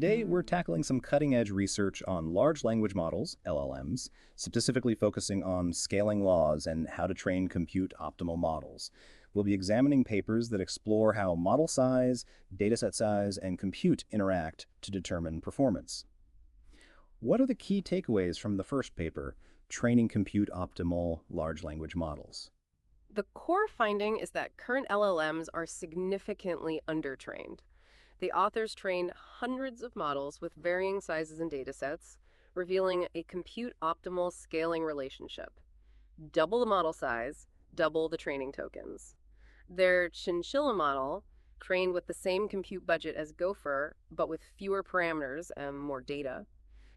Today, we're tackling some cutting-edge research on large language models, LLMs, specifically focusing on scaling laws and how to train compute optimal models. We'll be examining papers that explore how model size, dataset size, and compute interact to determine performance. What are the key takeaways from the first paper, Training Compute Optimal Large Language Models? The core finding is that current LLMs are significantly undertrained. The authors trained hundreds of models with varying sizes and datasets, revealing a compute optimal scaling relationship. Double the model size, double the training tokens. Their chinchilla model, trained with the same compute budget as Gopher, but with fewer parameters and more data,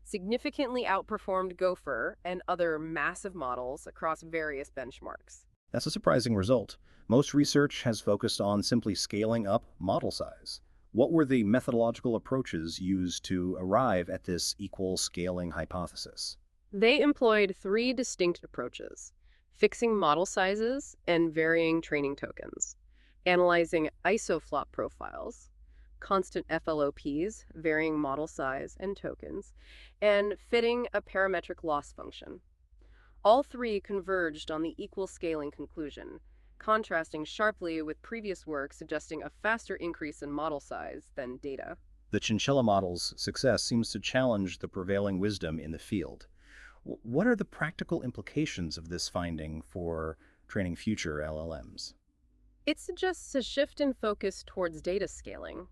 significantly outperformed Gopher and other massive models across various benchmarks. That's a surprising result. Most research has focused on simply scaling up model size. What were the methodological approaches used to arrive at this equal scaling hypothesis? They employed three distinct approaches: fixing model sizes and varying training tokens, analyzing isoflop profiles, constant FLOPs, varying model size and tokens, and fitting a parametric loss function. All three converged on the equal scaling conclusion, contrasting sharply with previous work suggesting a faster increase in model size than data. The chinchilla model's success seems to challenge the prevailing wisdom in the field. What are the practical implications of this finding for training future LLMs? It suggests a shift in focus towards data scaling.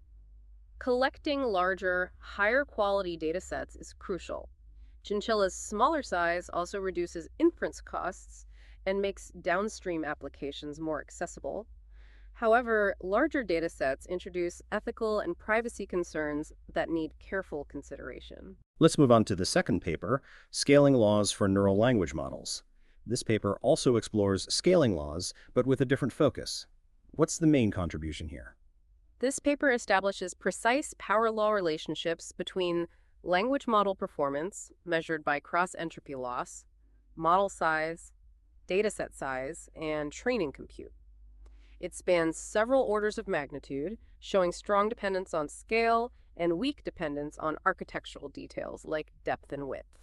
Collecting larger, higher quality datasets is crucial. Chinchilla's smaller size also reduces inference costs and makes downstream applications more accessible. However, larger datasets introduce ethical and privacy concerns that need careful consideration. Let's move on to the second paper, Scaling Laws for Neural Language Models. This paper also explores scaling laws, but with a different focus. What's the main contribution here? This paper establishes precise power law relationships between language model performance, measured by cross-entropy loss, model size, dataset size, and training compute. It spans several orders of magnitude, showing strong dependence on scale and weak dependence on architectural details like depth and width.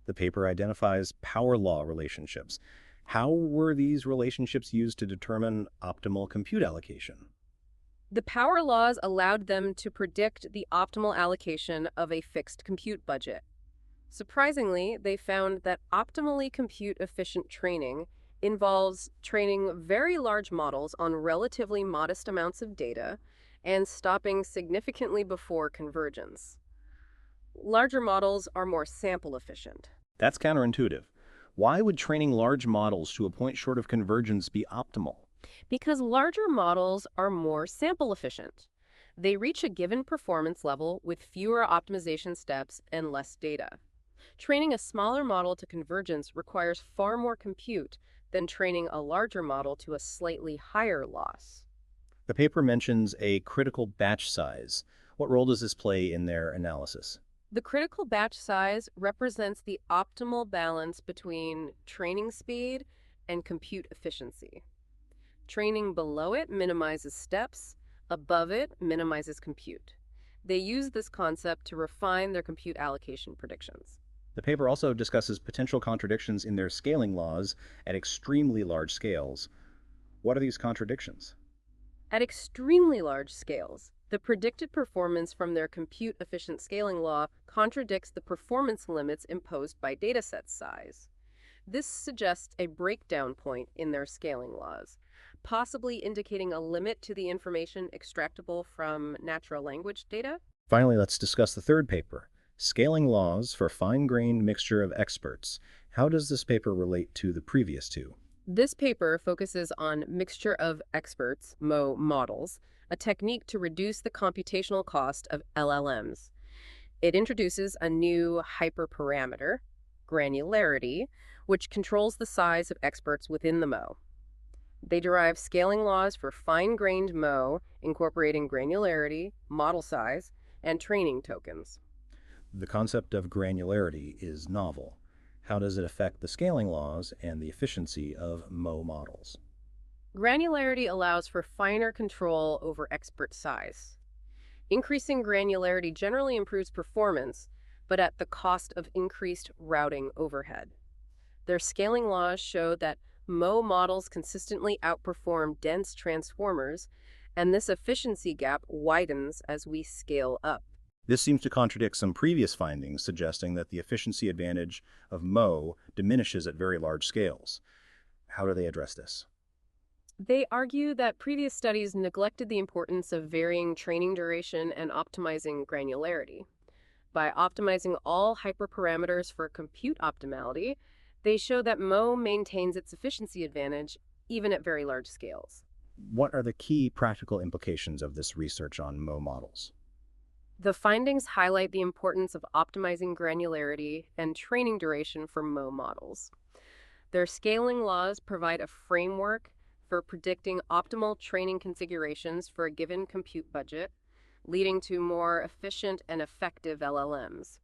The paper identifies power law relationships. How were these relationships used to determine optimal compute allocation? The power laws allowed them to predict the optimal allocation of a fixed compute budget. Surprisingly, they found that optimally compute-efficient training involves training very large models on relatively modest amounts of data and stopping significantly before convergence. Larger models are more sample efficient. That's counterintuitive. Why would training large models to a point short of convergence be optimal? Because larger models are more sample efficient. They reach a given performance level with fewer optimization steps and less data. Training a smaller model to convergence requires far more compute than training a larger model to a slightly higher loss. The paper mentions a critical batch size. What role does this play in their analysis? The critical batch size represents the optimal balance between training speed and compute efficiency. Training below it minimizes steps, above it minimizes compute. They use this concept to refine their compute allocation predictions. The paper also discusses potential contradictions in their scaling laws at extremely large scales. What are these contradictions? At extremely large scales, the predicted performance from their compute-efficient scaling law contradicts the performance limits imposed by dataset size. This suggests a breakdown point in their scaling laws, possibly indicating a limit to the information extractable from natural language data. Finally, let's discuss the third paper, Scaling Laws for Fine-Grained Mixture of Experts. How does this paper relate to the previous two? This paper focuses on mixture of experts, models, a technique to reduce the computational cost of LLMs. It introduces a new hyperparameter, granularity, which controls the size of experts within the MO. They derive scaling laws for fine-grained MO, incorporating granularity, model size, and training tokens. The concept of granularity is novel. How does it affect the scaling laws and the efficiency of MO models? Granularity allows for finer control over expert size. Increasing granularity generally improves performance, but at the cost of increased routing overhead. Their scaling laws show that Mo models consistently outperform dense transformers, and this efficiency gap widens as we scale up. This seems to contradict some previous findings suggesting that the efficiency advantage of Mo diminishes at very large scales. How do they address this? They argue that previous studies neglected the importance of varying training duration and optimizing granularity. By optimizing all hyperparameters for compute optimality, they show that Mo maintains its efficiency advantage even at very large scales. What are the key practical implications of this research on Mo models? The findings highlight the importance of optimizing granularity and training duration for Mo models. Their scaling laws provide a framework for predicting optimal training configurations for a given compute budget, leading to more efficient and effective LLMs.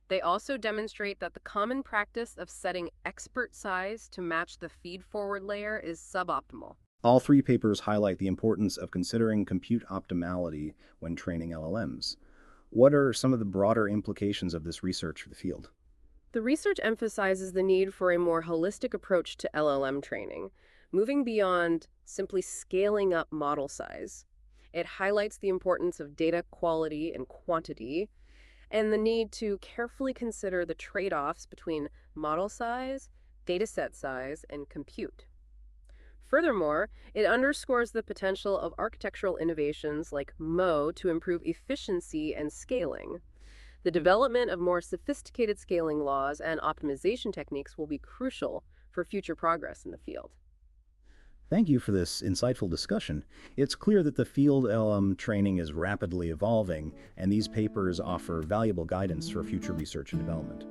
They also demonstrate that the common practice of setting expert size to match the feed-forward layer is suboptimal. All three papers highlight the importance of considering compute optimality when training LLMs. What are some of the broader implications of this research for the field? The research emphasizes the need for a more holistic approach to LLM training, moving beyond simply scaling up model size. It highlights the importance of data quality and quantity, and the need to carefully consider the trade-offs between model size, dataset size, and compute. Furthermore, it underscores the potential of architectural innovations like Mo to improve efficiency and scaling. The development of more sophisticated scaling laws and optimization techniques will be crucial for future progress in the field. Thank you for this insightful discussion. It's clear that the field LM training is rapidly evolving, and these papers offer valuable guidance for future research and development.